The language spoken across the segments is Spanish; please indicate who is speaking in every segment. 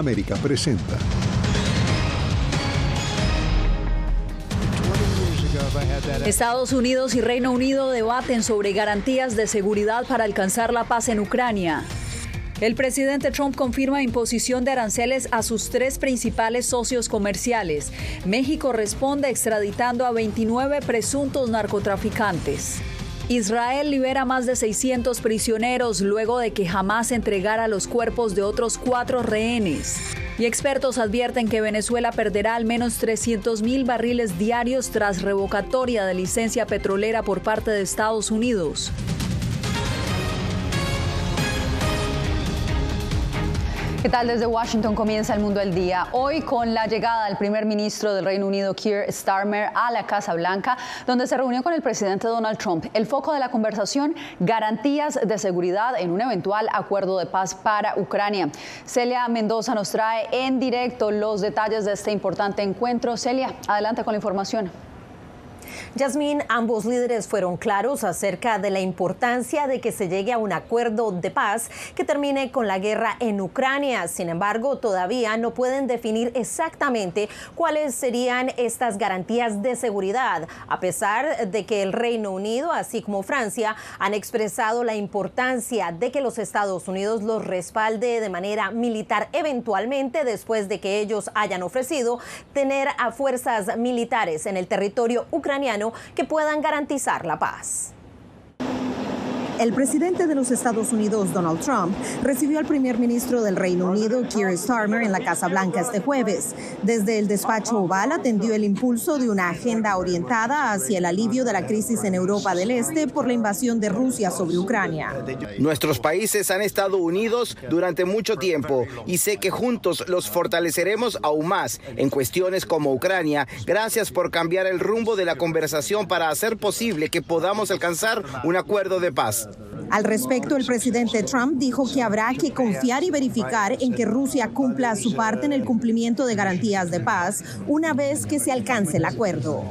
Speaker 1: América presenta.
Speaker 2: Estados Unidos y Reino Unido debaten sobre garantías de seguridad para alcanzar la paz en Ucrania. El presidente Trump confirma imposición de aranceles a sus 3 principales socios comerciales. México responde extraditando a 29 presuntos narcotraficantes. Israel libera más de 600 prisioneros luego de que Hamás entregara los cuerpos de otros 4 rehenes. Y expertos advierten que Venezuela perderá al menos 300,000 barriles diarios tras revocatoria de licencia petrolera por parte de Estados Unidos. ¿Qué tal? Desde Washington comienza el Mundo al Día. Hoy con la llegada del primer ministro del Reino Unido, Keir Starmer, a la Casa Blanca, donde se reunió con el presidente Donald Trump. El foco de la conversación, garantías de seguridad en un eventual acuerdo de paz para Ucrania. Celia Mendoza nos trae en directo los detalles de este importante encuentro. Celia, adelante con la información.
Speaker 3: Yasmín, ambos líderes fueron claros acerca de la importancia de que se llegue a un acuerdo de paz que termine con la guerra en Ucrania. Sin embargo, todavía no pueden definir exactamente cuáles serían estas garantías de seguridad, a pesar de que el Reino Unido, así como Francia, han expresado la importancia de que los Estados Unidos los respalde de manera militar eventualmente después de que ellos hayan ofrecido tener a fuerzas militares en el territorio ucraniano que puedan garantizar la paz.
Speaker 4: El presidente de los Estados Unidos, Donald Trump, recibió al primer ministro del Reino Unido, Keir Starmer, en la Casa Blanca este jueves. Desde el despacho oval atendió el impulso de una agenda orientada hacia el alivio de la crisis en Europa del Este por la invasión de Rusia sobre Ucrania.
Speaker 5: Nuestros países han estado unidos durante mucho tiempo y sé que juntos los fortaleceremos aún más en cuestiones como Ucrania. Gracias por cambiar el rumbo de la conversación para hacer posible que podamos alcanzar un acuerdo de paz.
Speaker 4: Al respecto, el presidente Trump dijo que habrá que confiar y verificar en que Rusia cumpla su parte en el cumplimiento de garantías de paz una vez que se alcance el acuerdo.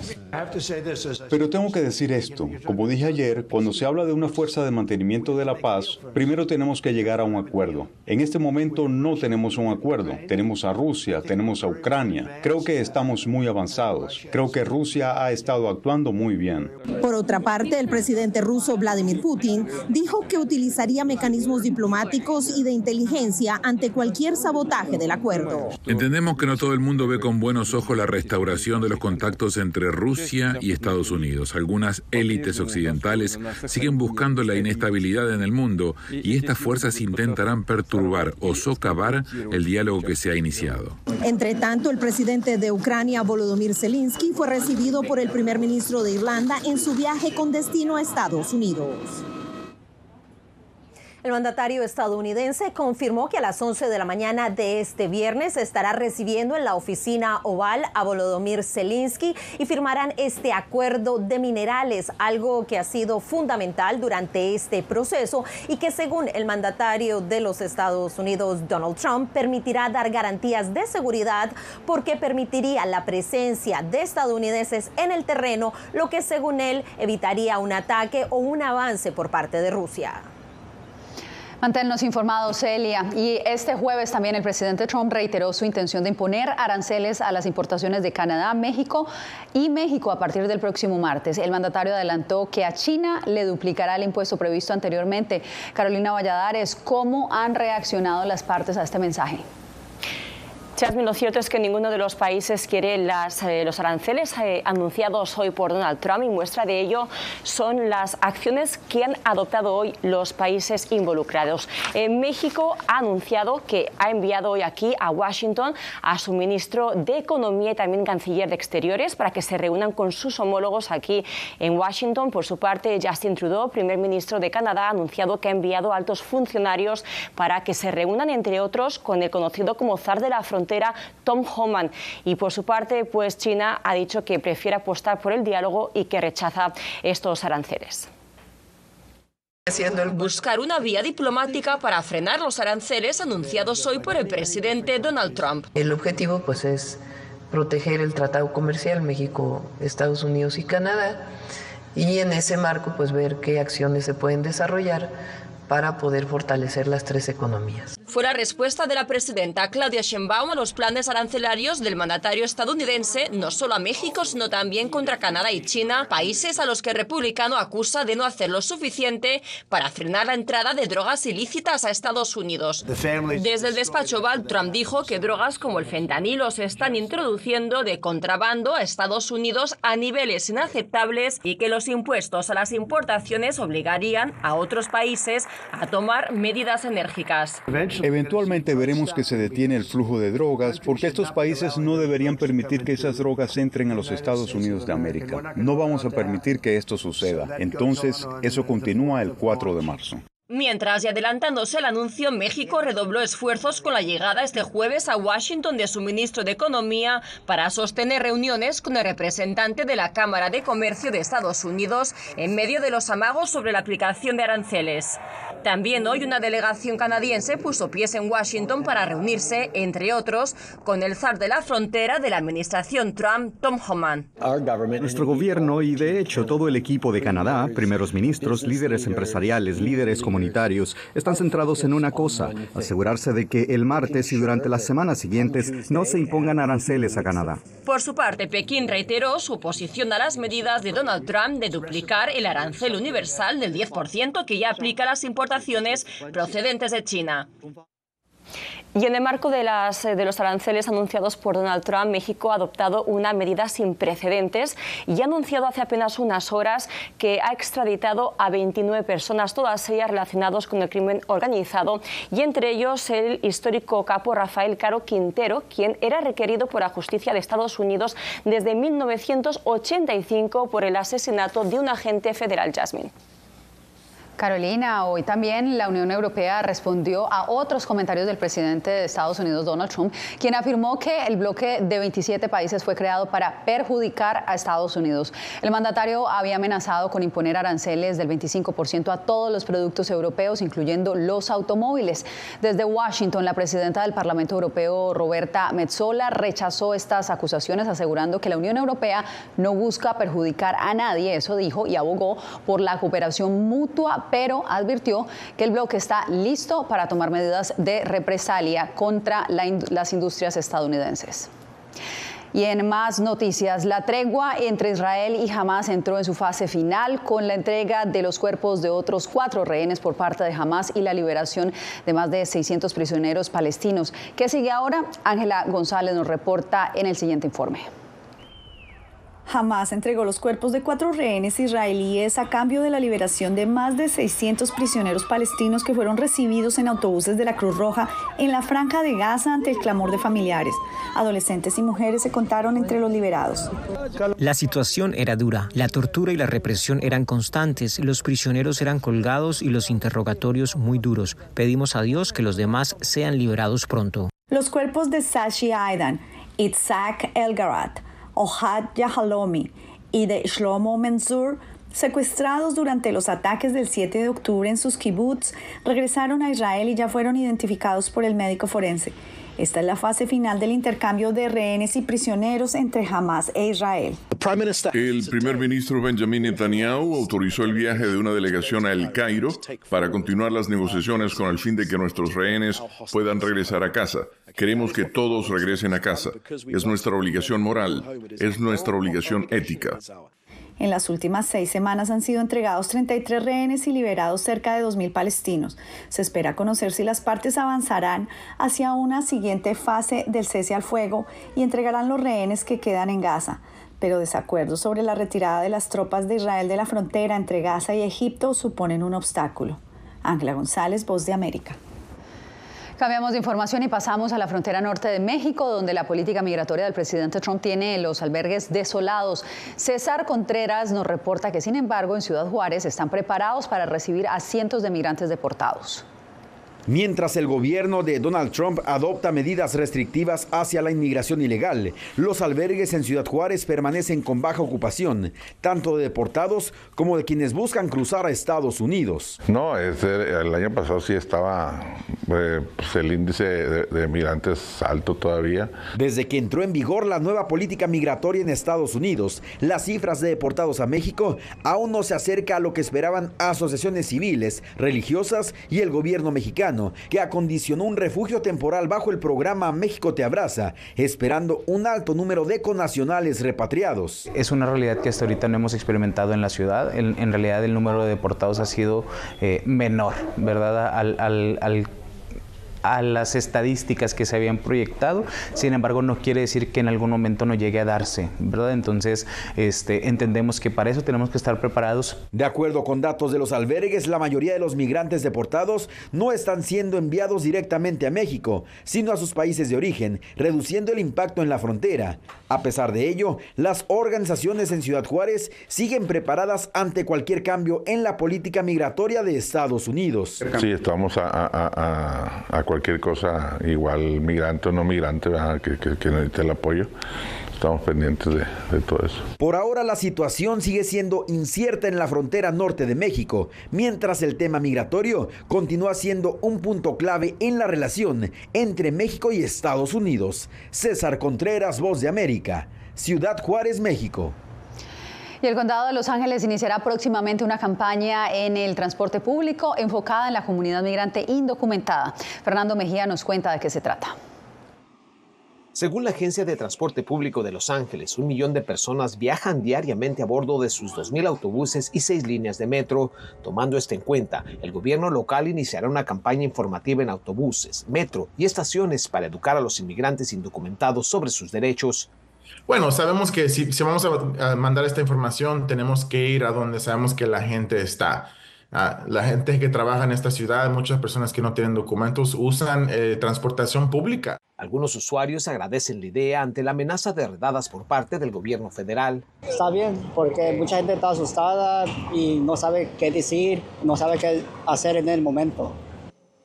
Speaker 6: Pero tengo que decir esto. Como dije ayer, cuando se habla de una fuerza de mantenimiento de la paz, primero tenemos que llegar a un acuerdo. En este momento no tenemos un acuerdo. Tenemos a Rusia, tenemos a Ucrania. Creo que estamos muy avanzados. Creo que Rusia ha estado actuando muy bien.
Speaker 4: Por otra parte, el presidente ruso Vladimir Putin dijo que utilizaría mecanismos diplomáticos y de inteligencia ante cualquier sabotaje del acuerdo.
Speaker 7: Entendemos que no todo el mundo ve con buenos ojos la restauración de los contactos entre Rusia y Estados Unidos. Algunas élites occidentales siguen buscando la inestabilidad en el mundo y estas fuerzas intentarán perturbar o socavar el diálogo que se ha iniciado.
Speaker 4: Entre tanto, el presidente de Ucrania, Volodymyr Zelensky, fue recibido por el primer ministro de Irlanda en su viaje con destino a Estados Unidos.
Speaker 3: El mandatario estadounidense confirmó que a las 11 de la mañana de este viernes estará recibiendo en la oficina oval a Volodymyr Zelensky y firmarán este acuerdo de minerales, algo que ha sido fundamental durante este proceso y que, según el mandatario de los Estados Unidos, Donald Trump, permitirá dar garantías de seguridad porque permitiría la presencia de estadounidenses en el terreno, lo que, según él, evitaría un ataque o un avance por parte de Rusia.
Speaker 2: Manténnos informados, Celia. Y este jueves también el presidente Trump reiteró su intención de imponer aranceles a las importaciones de Canadá, México a partir del próximo martes. El mandatario adelantó que a China le duplicará el impuesto previsto anteriormente. Carolina Valladares, ¿cómo han reaccionado las partes a este mensaje?
Speaker 8: Jasmine, lo cierto es que ninguno de los países quiere los aranceles anunciados hoy por Donald Trump, y muestra de ello son las acciones que han adoptado hoy los países involucrados. México ha anunciado que ha enviado hoy aquí a Washington a su ministro de Economía y también canciller de Exteriores para que se reúnan con sus homólogos aquí en Washington. Por su parte, Justin Trudeau, primer ministro de Canadá, ha anunciado que ha enviado altos funcionarios para que se reúnan, entre otros, con el conocido como zar de la frontera, Tom Homan. Y por su parte, pues China ha dicho que prefiere apostar por el diálogo y que rechaza estos aranceles.
Speaker 9: Buscar una vía diplomática para frenar los aranceles anunciados hoy por el presidente Donald Trump.
Speaker 10: El objetivo pues es proteger el tratado comercial México, Estados Unidos y Canadá, y en ese marco pues ver qué acciones se pueden desarrollar para poder fortalecer las tres economías.
Speaker 9: Fue la respuesta de la presidenta Claudia Sheinbaum a los planes arancelarios del mandatario estadounidense, no solo a México, sino también contra Canadá y China, países a los que el republicano acusa de no hacer lo suficiente para frenar la entrada de drogas ilícitas a Estados Unidos. Desde el despacho Oval, Trump dijo que drogas como el fentanilo se están introduciendo de contrabando a Estados Unidos a niveles inaceptables y que los impuestos a las importaciones obligarían a otros países a tomar medidas enérgicas.
Speaker 6: Eventualmente veremos que se detiene el flujo de drogas porque estos países no deberían permitir que esas drogas entren a los Estados Unidos de América. No vamos a permitir que esto suceda. Entonces, eso continúa el 4 de marzo.
Speaker 9: Mientras, y adelantándose al anuncio, México redobló esfuerzos con la llegada este jueves a Washington de su ministro de Economía para sostener reuniones con el representante de la Cámara de Comercio de Estados Unidos en medio de los amagos sobre la aplicación de aranceles. También hoy una delegación canadiense puso pies en Washington para reunirse, entre otros, con el zar de la frontera de la administración Trump, Tom Homan.
Speaker 1: Nuestro gobierno y, de hecho, todo el equipo de Canadá, primeros ministros, líderes empresariales, líderes comunitarios, están centrados en una cosa: asegurarse de que el martes y durante las semanas siguientes no se impongan aranceles a Canadá.
Speaker 9: Por su parte, Pekín reiteró su oposición a las medidas de Donald Trump de duplicar el arancel universal del 10% que ya aplica a las importaciones procedentes de China.
Speaker 8: Y en el marco de los aranceles anunciados por Donald Trump, México ha adoptado una medida sin precedentes y ha anunciado hace apenas unas horas que ha extraditado a 29 personas, todas ellas relacionadas con el crimen organizado, y entre ellos el histórico capo Rafael Caro Quintero, quien era requerido por la justicia de Estados Unidos desde 1985 por el asesinato de un agente federal. Yasmín.
Speaker 2: Carolina, hoy también la Unión Europea respondió a otros comentarios del presidente de Estados Unidos, Donald Trump, quien afirmó que el bloque de 27 países fue creado para perjudicar a Estados Unidos. El mandatario había amenazado con imponer aranceles del 25% a todos los productos europeos, incluyendo los automóviles. Desde Washington, la presidenta del Parlamento Europeo, Roberta Metsola, rechazó estas acusaciones, asegurando que la Unión Europea no busca perjudicar a nadie, eso dijo, y abogó por la cooperación mutua, pero advirtió que el bloque está listo para tomar medidas de represalia contra las industrias estadounidenses. Y en más noticias, la tregua entre Israel y Hamás entró en su fase final con la entrega de los cuerpos de otros 4 rehenes por parte de Hamás y la liberación de más de 600 prisioneros palestinos. ¿Qué sigue ahora? Ángela González nos reporta en el siguiente informe.
Speaker 11: Hamás entregó los cuerpos de 4 rehenes israelíes a cambio de la liberación de más de 600 prisioneros palestinos que fueron recibidos en autobuses de la Cruz Roja en la Franja de Gaza ante el clamor de familiares. Adolescentes y mujeres se contaron entre los liberados.
Speaker 12: La situación era dura, la tortura y la represión eran constantes, los prisioneros eran colgados y los interrogatorios muy duros. Pedimos a Dios que los demás sean liberados pronto.
Speaker 11: Los cuerpos de Sashi Aidan, Itzhak Elgarat, Ohad Yahalomi y de Shlomo Menzur, secuestrados durante los ataques del 7 de octubre en sus kibutz, regresaron a Israel y ya fueron identificados por el médico forense. Esta es la fase final del intercambio de rehenes y prisioneros entre Hamás e Israel.
Speaker 13: El primer ministro Benjamin Netanyahu autorizó el viaje de una delegación a El Cairo para continuar las negociaciones con el fin de que nuestros rehenes puedan regresar a casa. Queremos que todos regresen a casa. Es nuestra obligación moral, es nuestra obligación ética.
Speaker 11: En las últimas 6 semanas han sido entregados 33 rehenes y liberados cerca de 2.000 palestinos. Se espera conocer si las partes avanzarán hacia una siguiente fase del cese al fuego y entregarán los rehenes que quedan en Gaza. Pero desacuerdos sobre la retirada de las tropas de Israel de la frontera entre Gaza y Egipto suponen un obstáculo. Ángela González, Voz de América.
Speaker 2: Cambiamos de información y pasamos a la frontera norte de México, donde la política migratoria del presidente Trump tiene los albergues desolados. César Contreras nos reporta que, sin embargo, en Ciudad Juárez están preparados para recibir a cientos de migrantes deportados.
Speaker 14: Mientras el gobierno de Donald Trump adopta medidas restrictivas hacia la inmigración ilegal, los albergues en Ciudad Juárez permanecen con baja ocupación, tanto de deportados como de quienes buscan cruzar a Estados Unidos.
Speaker 15: No, el año pasado sí estaba pues el índice de migrantes alto todavía.
Speaker 14: Desde que entró en vigor la nueva política migratoria en Estados Unidos, las cifras de deportados a México aún no se acerca a lo que esperaban asociaciones civiles, religiosas y el gobierno mexicano, que acondicionó un refugio temporal bajo el programa México te abraza, esperando un alto número de connacionales repatriados.
Speaker 16: Es una realidad que hasta ahorita no hemos experimentado en la ciudad. En realidad el número de deportados ha sido menor, ¿verdad? A las estadísticas que se habían proyectado. Sin embargo, no quiere decir que en algún momento no llegue a darse, ¿verdad? Entonces, entendemos que para eso tenemos que estar preparados.
Speaker 14: De acuerdo con datos de los albergues, la mayoría de los migrantes deportados no están siendo enviados directamente a México, sino a sus países de origen, reduciendo el impacto en la frontera. A pesar de ello, las organizaciones en Ciudad Juárez siguen preparadas ante cualquier cambio en la política migratoria de Estados Unidos.
Speaker 15: Sí, estamos a cualquier cosa, igual migrante o no migrante, que necesite el apoyo. Estamos pendientes de todo eso.
Speaker 14: Por ahora la situación sigue siendo incierta en la frontera norte de México, mientras el tema migratorio continúa siendo un punto clave en la relación entre México y Estados Unidos. César Contreras, Voz de América, Ciudad Juárez, México.
Speaker 2: Y el Condado de Los Ángeles iniciará próximamente una campaña en el transporte público enfocada en la comunidad migrante indocumentada. Fernando Mejía nos cuenta de qué se trata.
Speaker 17: Según la Agencia de Transporte Público de Los Ángeles, 1 millón de personas viajan diariamente a bordo de sus 2,000 autobuses y 6 líneas de metro. Tomando esto en cuenta, el gobierno local iniciará una campaña informativa en autobuses, metro y estaciones para educar a los inmigrantes indocumentados sobre sus derechos.
Speaker 18: Bueno, sabemos que si vamos a mandar esta información, tenemos que ir a donde sabemos que la gente está. La gente que trabaja en esta ciudad, muchas personas que no tienen documentos, usan transportación pública.
Speaker 17: Algunos usuarios agradecen la idea ante la amenaza de redadas por parte del gobierno federal.
Speaker 19: Está bien, porque mucha gente está asustada y no sabe qué decir, no sabe qué hacer en el momento.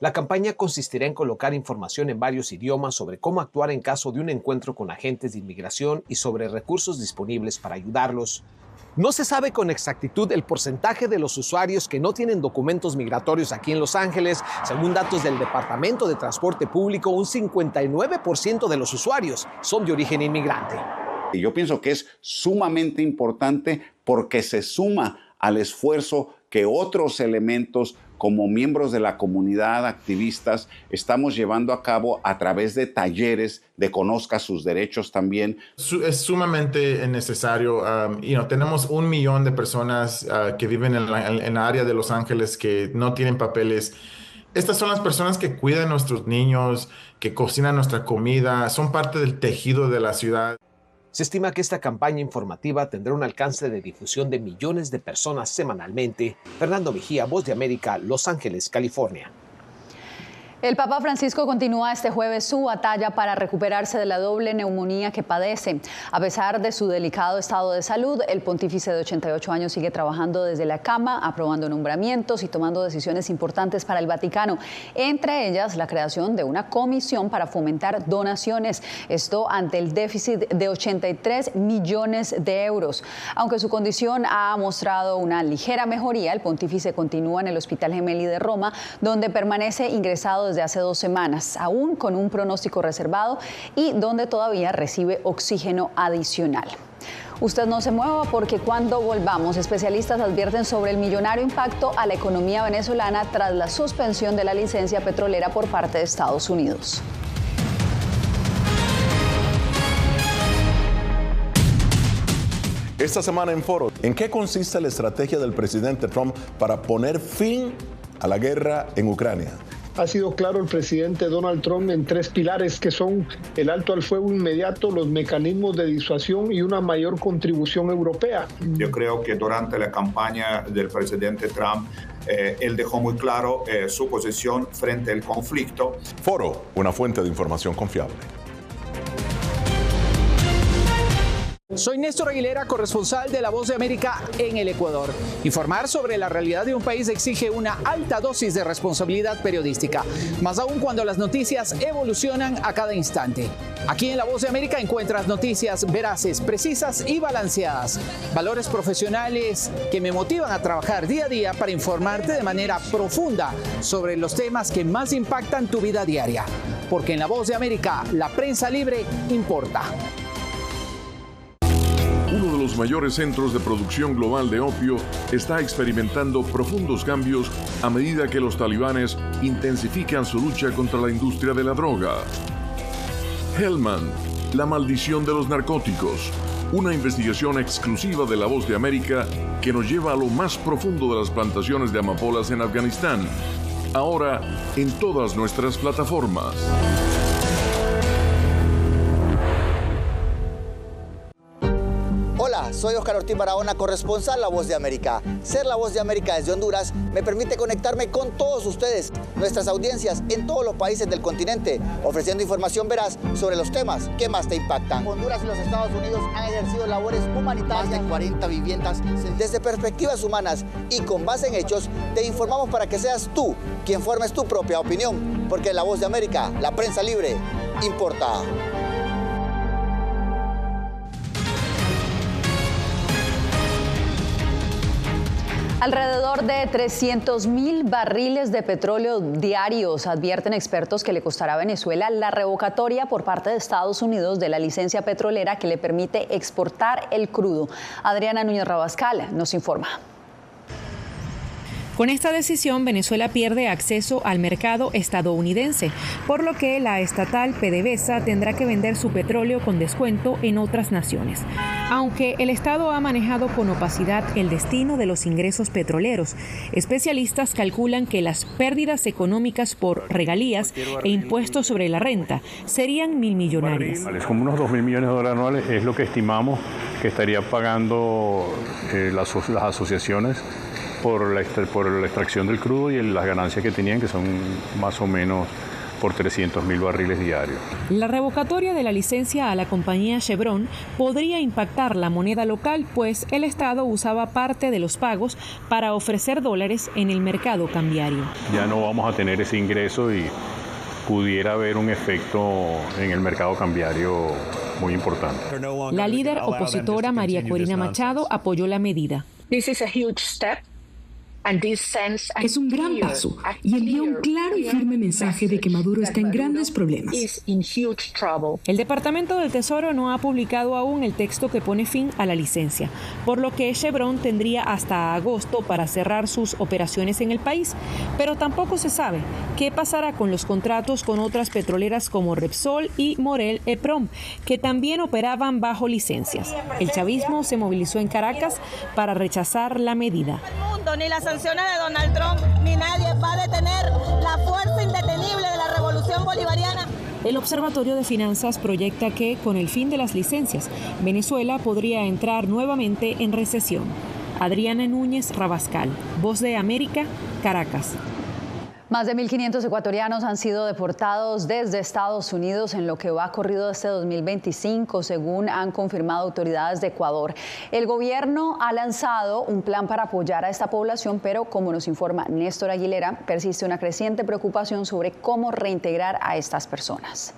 Speaker 17: La campaña consistirá en colocar información en varios idiomas sobre cómo actuar en caso de un encuentro con agentes de inmigración y sobre recursos disponibles para ayudarlos. No se sabe con exactitud el porcentaje de los usuarios que no tienen documentos migratorios aquí en Los Ángeles. Según datos del Departamento de Transporte Público, un 59% de los usuarios son de origen inmigrante.
Speaker 20: Y yo pienso que es sumamente importante porque se suma al esfuerzo que otros elementos como miembros de la comunidad, activistas, estamos llevando a cabo a través de talleres de conozca sus derechos también.
Speaker 18: Es sumamente necesario. Tenemos 1 millón de personas que viven en la área de Los Ángeles que no tienen papeles. Estas son las personas que cuidan a nuestros niños, que cocinan nuestra comida, son parte del tejido de la ciudad.
Speaker 17: Se estima que esta campaña informativa tendrá un alcance de difusión de millones de personas semanalmente. Fernando Mejía, Voz de América, Los Ángeles, California.
Speaker 2: El Papa Francisco continúa este jueves su batalla para recuperarse de la doble neumonía que padece. A pesar de su delicado estado de salud, el pontífice de 88 años sigue trabajando desde la cama, aprobando nombramientos y tomando decisiones importantes para el Vaticano, entre ellas la creación de una comisión para fomentar donaciones, esto ante el déficit de 83 millones de euros. Aunque su condición ha mostrado una ligera mejoría, el pontífice continúa en el Hospital Gemelli de Roma, donde permanece ingresado desde hace 2 semanas, aún con un pronóstico reservado y donde todavía recibe oxígeno adicional. Usted no se mueva porque cuando volvamos, especialistas advierten sobre el millonario impacto a la economía venezolana tras la suspensión de la licencia petrolera por parte de Estados Unidos.
Speaker 21: Esta semana en Foro, ¿en qué consiste la estrategia del presidente Trump para poner fin a la guerra en Ucrania?
Speaker 22: Ha sido claro el presidente Donald Trump en 3 pilares que son el alto al fuego inmediato, los mecanismos de disuasión y una mayor contribución europea.
Speaker 23: Yo creo que durante la campaña del presidente Trump, él dejó muy claro su posición frente al conflicto.
Speaker 21: Foro, una fuente de información confiable.
Speaker 17: Soy Néstor Aguilera, corresponsal de La Voz de América en el Ecuador. Informar sobre la realidad de un país exige una alta dosis de responsabilidad periodística, más aún cuando las noticias evolucionan a cada instante. Aquí en La Voz de América encuentras noticias veraces, precisas y balanceadas. Valores profesionales que me motivan a trabajar día a día para informarte de manera profunda sobre los temas que más impactan tu vida diaria. Porque en La Voz de América, la prensa libre importa.
Speaker 13: Uno de los mayores centros de producción global de opio está experimentando profundos cambios a medida que los talibanes intensifican su lucha contra la industria de la droga. Hellman, la maldición de los narcóticos. Una investigación exclusiva de La Voz de América que nos lleva a lo más profundo de las plantaciones de amapolas en Afganistán. Ahora en todas nuestras plataformas.
Speaker 4: Hola, soy Oscar Ortiz Barahona, corresponsal La Voz de América. Ser La Voz de América desde Honduras me permite conectarme con todos ustedes, nuestras audiencias en todos los países del continente, ofreciendo información veraz sobre los temas que más te impactan. Honduras y los Estados Unidos han ejercido labores humanitarias de 40 viviendas. Desde perspectivas humanas y con base en hechos, te informamos para que seas tú quien formes tu propia opinión, porque en La Voz de América, la prensa libre, importa.
Speaker 2: Alrededor de 300.000 barriles de petróleo diarios advierten expertos que le costará a Venezuela la revocatoria por parte de Estados Unidos de la licencia petrolera que le permite exportar el crudo. Adriana Núñez Rabascal nos informa.
Speaker 5: Con esta decisión, Venezuela pierde acceso al mercado estadounidense, por lo que la estatal PDVSA tendrá que vender su petróleo con descuento en otras naciones. Aunque el Estado ha manejado con opacidad el destino de los ingresos petroleros, especialistas calculan que las pérdidas económicas por regalías e impuestos sobre la renta serían milmillonarias.
Speaker 7: Como unos $2.000 millones anuales es lo que estimamos que estaría pagando las asociaciones por la extracción del crudo y las ganancias que tenían, que son más o menos por 300.000 barriles diarios.
Speaker 5: La revocatoria de la licencia a la compañía Chevron podría impactar la moneda local, pues el Estado usaba parte de los pagos para ofrecer dólares en el mercado cambiario.
Speaker 7: Ya no vamos a tener ese ingreso y pudiera haber un efecto en el mercado cambiario muy importante.
Speaker 5: La líder opositora María Corina Machado apoyó la medida.
Speaker 24: Es un gran paso y envía un claro y firme mensaje de que Maduro está en grandes problemas.
Speaker 5: El Departamento del Tesoro no ha publicado aún el texto que pone fin a la licencia, por lo que Chevron tendría hasta agosto para cerrar sus operaciones en el país, pero tampoco se sabe qué pasará con los contratos con otras petroleras como Repsol y Morel Eprom, que también operaban bajo licencias. El chavismo se movilizó en Caracas para rechazar la medida.
Speaker 25: Ni las sanciones de Donald Trump, ni nadie va a detener la fuerza indetenible de la revolución bolivariana.
Speaker 5: El Observatorio de Finanzas proyecta que, con el fin de las licencias, Venezuela podría entrar nuevamente en recesión. Adriana Núñez Rabascal, Voz de América, Caracas.
Speaker 2: Más de 1.500 ecuatorianos han sido deportados desde Estados Unidos en lo que va corrido este 2025, según han confirmado autoridades de Ecuador. El gobierno ha lanzado un plan para apoyar a esta población, pero como nos informa Néstor Aguilera, persiste una creciente preocupación sobre cómo reintegrar a estas personas.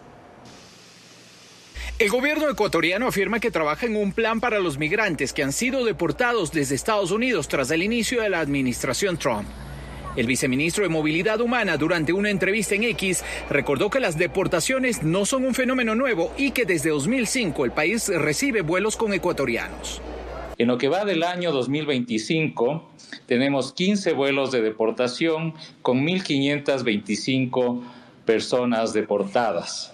Speaker 26: El gobierno ecuatoriano afirma que trabaja en un plan para los migrantes que han sido deportados desde Estados Unidos tras el inicio de la administración Trump. El viceministro de Movilidad Humana, durante una entrevista en X, recordó que las deportaciones no son un fenómeno nuevo y que desde 2005 el país recibe vuelos con ecuatorianos.
Speaker 27: En lo que va del año 2025, tenemos 15 vuelos de deportación con 1.525 personas deportadas.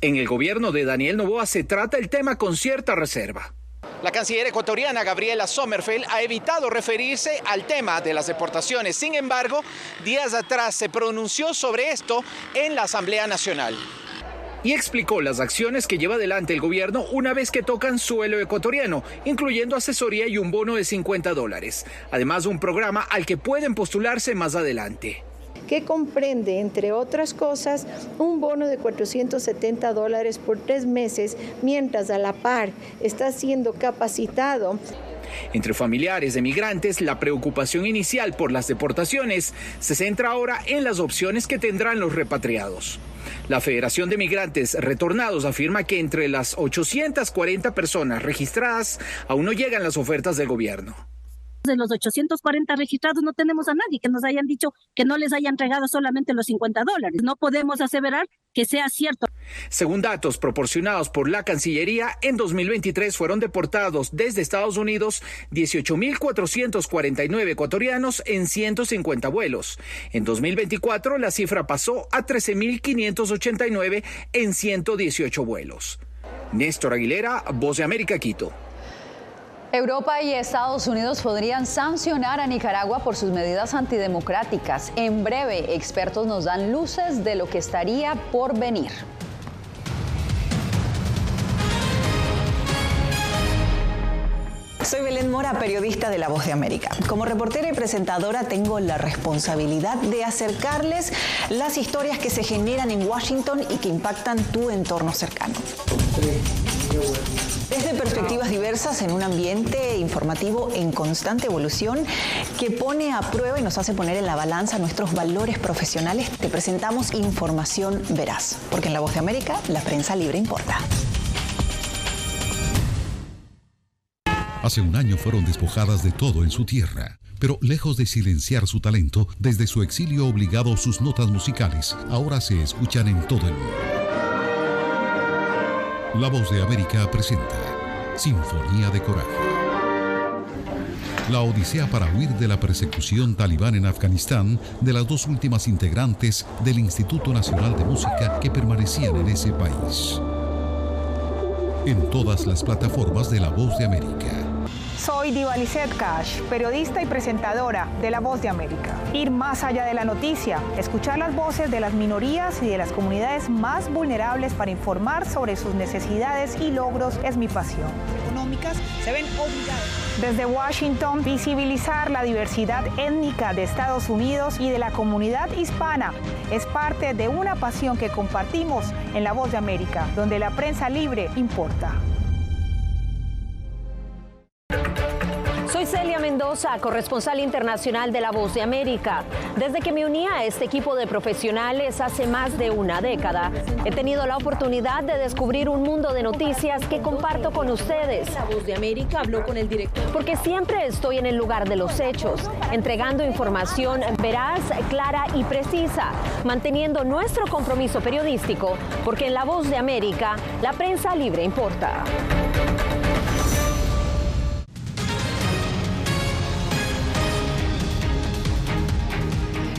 Speaker 26: En el gobierno de Daniel Noboa se trata el tema con cierta reserva.
Speaker 17: La canciller ecuatoriana Gabriela Sommerfeld ha evitado referirse al tema de las deportaciones. Sin embargo, días atrás se pronunció sobre esto en la Asamblea Nacional.
Speaker 26: Y explicó las acciones que lleva adelante el gobierno una vez que tocan suelo ecuatoriano, incluyendo asesoría y un bono de $50. Además, un programa al que pueden postularse más adelante.
Speaker 1: que comprende, entre otras cosas, un bono de $470 por 3 meses, mientras a la par está siendo capacitado.
Speaker 26: Entre familiares de migrantes, la preocupación inicial por las deportaciones se centra ahora en las opciones que tendrán los repatriados. La Federación de Migrantes Retornados afirma que entre las 840 personas registradas aún no llegan las ofertas del gobierno.
Speaker 3: De los 840 registrados no tenemos a nadie que nos hayan dicho que no les hayan entregado solamente los $50. No podemos aseverar que sea cierto.
Speaker 26: Según datos proporcionados por la Cancillería, en 2023 fueron deportados desde Estados Unidos 18.449 ecuatorianos en 150 vuelos. En 2024 la cifra pasó a 13.589 en 118 vuelos. Néstor Aguilera, Voz de América, Quito.
Speaker 2: Europa y Estados Unidos podrían sancionar a Nicaragua por sus medidas antidemocráticas. En breve, expertos nos dan luces de lo que estaría por venir.
Speaker 6: Soy Belén Mora, periodista de La Voz de América. Como reportera y presentadora tengo la responsabilidad de acercarles las historias que se generan en Washington y que impactan tu entorno cercano. Desde perspectivas diversas en un ambiente informativo en constante evolución que pone a prueba y nos hace poner en la balanza nuestros valores profesionales, te presentamos información veraz, porque en La Voz de América la prensa libre importa.
Speaker 8: Hace un año fueron despojadas de todo en su tierra, pero lejos de silenciar su talento, desde su exilio obligado sus notas musicales ahora se escuchan en todo el mundo. La Voz de América presenta Sinfonía de Coraje. La odisea para huir de la persecución talibán en Afganistán de las dos últimas integrantes del Instituto Nacional de Música que permanecían en ese país. En todas las plataformas de La Voz de América.
Speaker 9: Soy Divalicet Cash, periodista y presentadora de La Voz de América. Ir más allá de la noticia, escuchar las voces de las minorías y de las comunidades más vulnerables para informar sobre sus necesidades y logros es mi pasión. Económicas se ven obligadas. Desde Washington, visibilizar la diversidad étnica de Estados Unidos y de la comunidad hispana es parte de una pasión que compartimos en La Voz de América, donde la prensa libre importa.
Speaker 10: Soy Celia Mendoza, corresponsal internacional de La Voz de América. Desde que me uní a este equipo de profesionales hace más de una década, he tenido la oportunidad de descubrir un mundo de noticias que comparto con ustedes.
Speaker 5: La Voz de América habló con el director.
Speaker 10: Porque siempre estoy en el lugar de los hechos, entregando información veraz, clara y precisa, manteniendo nuestro compromiso periodístico, porque en La Voz de América, la prensa libre importa.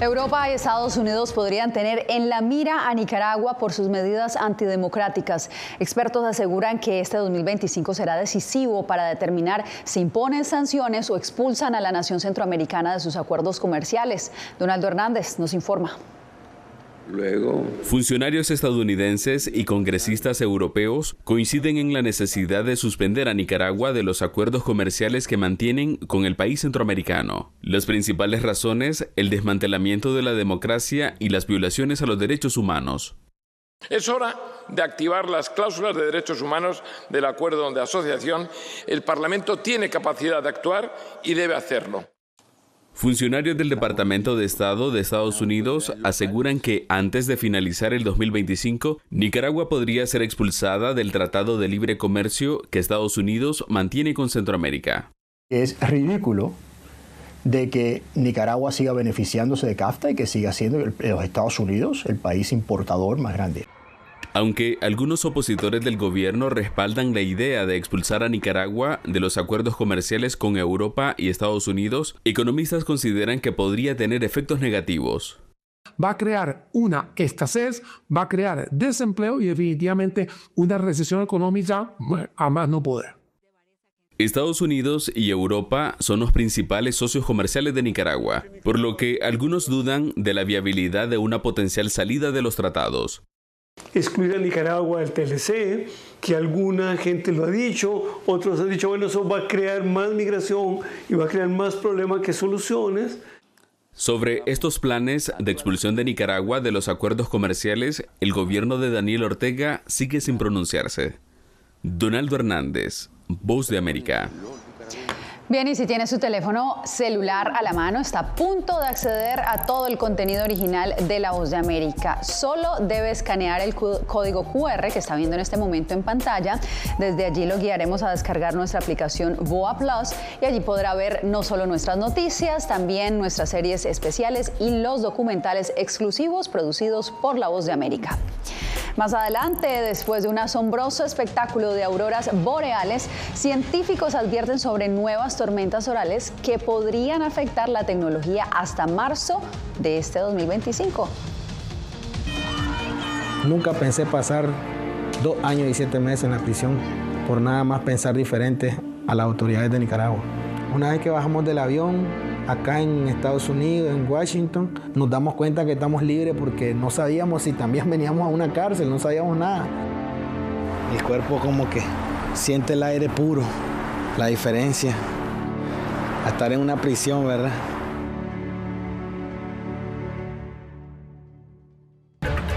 Speaker 2: Europa y Estados Unidos podrían tener en la mira a Nicaragua por sus medidas antidemocráticas. Expertos aseguran que este 2025 será decisivo para determinar si imponen sanciones o expulsan a la nación centroamericana de sus acuerdos comerciales. Donaldo Hernández nos informa.
Speaker 12: Funcionarios estadounidenses y congresistas europeos coinciden en la necesidad de suspender a Nicaragua de los acuerdos comerciales que mantienen con el país centroamericano. Las principales razones, el desmantelamiento de la democracia y las violaciones a los derechos humanos.
Speaker 28: Es hora de activar las cláusulas de derechos humanos del acuerdo de asociación. El Parlamento tiene capacidad de actuar y debe hacerlo.
Speaker 12: Funcionarios del Departamento de Estado de Estados Unidos aseguran que antes de finalizar el 2025, Nicaragua podría ser expulsada del Tratado de Libre Comercio que Estados Unidos mantiene con Centroamérica.
Speaker 29: Es ridículo de que Nicaragua siga beneficiándose de CAFTA y que siga siendo los Estados Unidos el país importador más grande.
Speaker 12: Aunque algunos opositores del gobierno respaldan la idea de expulsar a Nicaragua de los acuerdos comerciales con Europa y Estados Unidos, economistas consideran que podría tener efectos negativos.
Speaker 30: Va a crear una escasez, va a crear desempleo y definitivamente una recesión económica a más no poder.
Speaker 12: Estados Unidos y Europa son los principales socios comerciales de Nicaragua, por lo que algunos dudan de la viabilidad de una potencial salida de los tratados.
Speaker 31: Excluir a Nicaragua del TLC, que alguna gente lo ha dicho, otros han dicho, bueno, eso va a crear más migración y va a crear más problemas que soluciones.
Speaker 12: Sobre estos planes de expulsión de Nicaragua de los acuerdos comerciales, el gobierno de Daniel Ortega sigue sin pronunciarse. Donaldo Hernández, Voz de América.
Speaker 2: Bien, y si tiene su teléfono celular a la mano, está a punto de acceder a todo el contenido original de La Voz de América. Solo debe escanear el código QR que está viendo en este momento en pantalla. Desde allí lo guiaremos a descargar nuestra aplicación VOA Plus y allí podrá ver no solo nuestras noticias, también nuestras series especiales y los documentales exclusivos producidos por La Voz de América. Más adelante, después de un asombroso espectáculo de auroras boreales, científicos advierten sobre nuevas tormentas solares que podrían afectar la tecnología hasta marzo de este 2025.
Speaker 11: Nunca pensé pasar 2 años y 7 meses en la prisión por nada más pensar diferente a las autoridades de Nicaragua. Una vez que bajamos del avión, acá en Estados Unidos, en Washington, nos damos cuenta que estamos libres porque no sabíamos si también veníamos a una cárcel, no sabíamos nada. El cuerpo como que siente el aire puro, la diferencia a estar en una prisión, ¿verdad?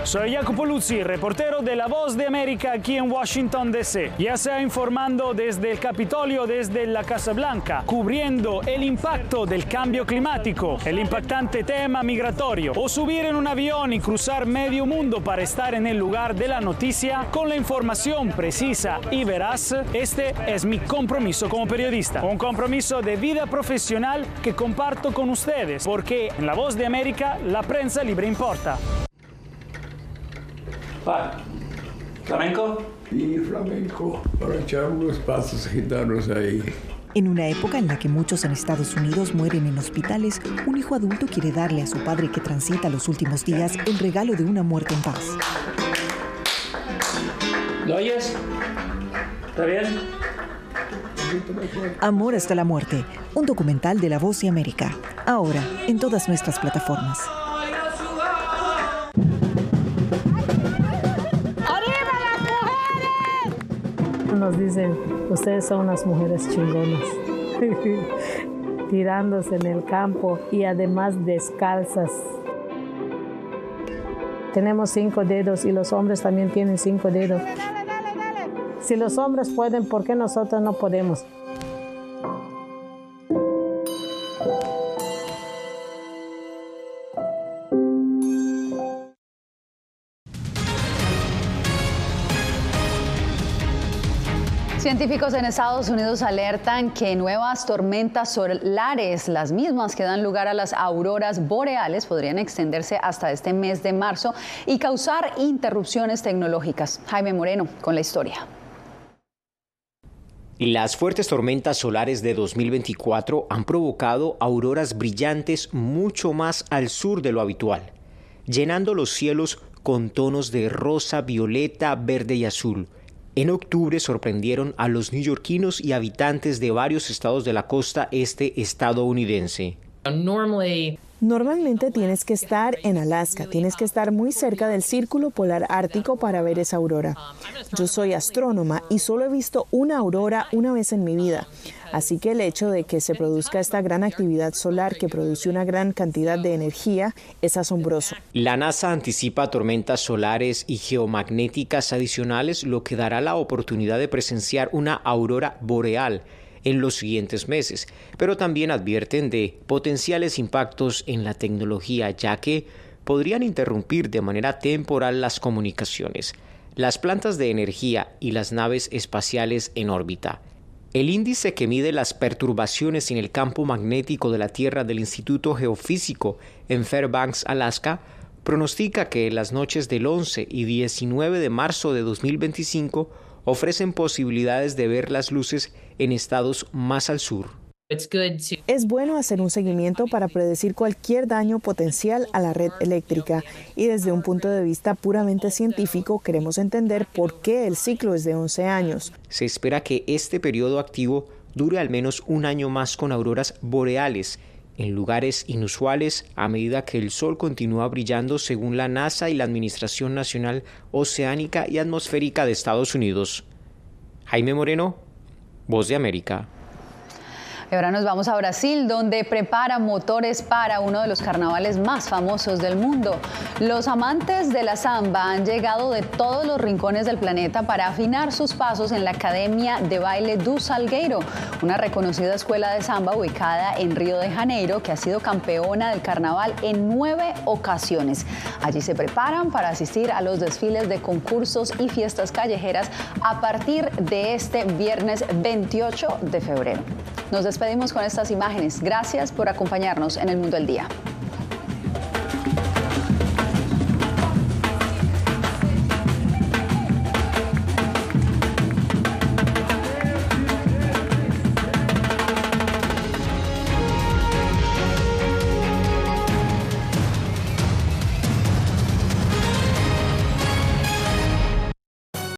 Speaker 13: Soy Jacopo Luzzi, reportero de La Voz de América aquí en Washington, D.C. Ya sea informando desde el Capitolio, desde la Casa Blanca, cubriendo el impacto del cambio climático, el impactante tema migratorio, o subir en un avión y cruzar medio mundo para estar en el lugar de la noticia con la información precisa y veraz, este es mi compromiso como periodista. Un compromiso de vida profesional que comparto con ustedes, porque en La Voz de América la prensa libre importa.
Speaker 14: ¿Flamenco?
Speaker 15: Sí, flamenco, para echar unos pasos gitanos ahí.
Speaker 16: En una época en la que muchos en Estados Unidos mueren en hospitales, un hijo adulto quiere darle a su padre que transita los últimos días el regalo de una muerte en paz.
Speaker 14: ¿Lo oyes? ¿Está bien?
Speaker 16: Amor hasta la muerte, un documental de La Voz de América. Ahora, en todas nuestras plataformas.
Speaker 18: Nos dicen, ustedes son unas mujeres chingonas, tirándose en el campo y además descalzas. Tenemos 5 dedos y los hombres también tienen 5 dedos. Si los hombres pueden, ¿por qué nosotros no podemos?
Speaker 2: Científicos en Estados Unidos alertan que nuevas tormentas solares, las mismas que dan lugar a las auroras boreales, podrían extenderse hasta este mes de marzo y causar interrupciones tecnológicas. Jaime Moreno con la historia.
Speaker 19: Las fuertes tormentas solares de 2024 han provocado auroras brillantes mucho más al sur de lo habitual, llenando los cielos con tonos de rosa, violeta, verde y azul. En octubre sorprendieron a los neoyorquinos y habitantes de varios estados de la costa este estadounidense.
Speaker 20: Normalmente tienes que estar en Alaska, tienes que estar muy cerca del Círculo Polar Ártico para ver esa aurora. Yo soy astrónoma y solo he visto una aurora una vez en mi vida. Así que el hecho de que se produzca esta gran actividad solar que produce una gran cantidad de energía es asombroso.
Speaker 19: La NASA anticipa tormentas solares y geomagnéticas adicionales, lo que dará la oportunidad de presenciar una aurora boreal en los siguientes meses, pero también advierten de potenciales impactos en la tecnología, ya que podrían interrumpir de manera temporal las comunicaciones, las plantas de energía y las naves espaciales en órbita. El índice que mide las perturbaciones en el campo magnético de la Tierra del Instituto Geofísico en Fairbanks, Alaska, pronostica que las noches del 11 y 19 de marzo de 2025 ofrecen posibilidades de ver las luces en estados más al sur.
Speaker 20: Es bueno hacer un seguimiento para predecir cualquier daño potencial a la red eléctrica y desde un punto de vista puramente científico queremos entender por qué el ciclo es de 11 años.
Speaker 19: Se espera que este periodo activo dure al menos un año más con auroras boreales en lugares inusuales a medida que el sol continúa brillando, según la NASA y la Administración Nacional Oceánica y Atmosférica de Estados Unidos. Jaime Moreno, Voz de América.
Speaker 2: Y ahora nos vamos a Brasil, donde preparan motores para uno de los carnavales más famosos del mundo. Los amantes de la samba han llegado de todos los rincones del planeta para afinar sus pasos en la Academia de Baile do Salgueiro, una reconocida escuela de samba ubicada en Río de Janeiro, que ha sido campeona del carnaval en 9 ocasiones. Allí se preparan para asistir a los desfiles de concursos y fiestas callejeras a partir de este viernes 28 de febrero. Nos despedimos con estas imágenes. Gracias por acompañarnos en El Mundo al Día.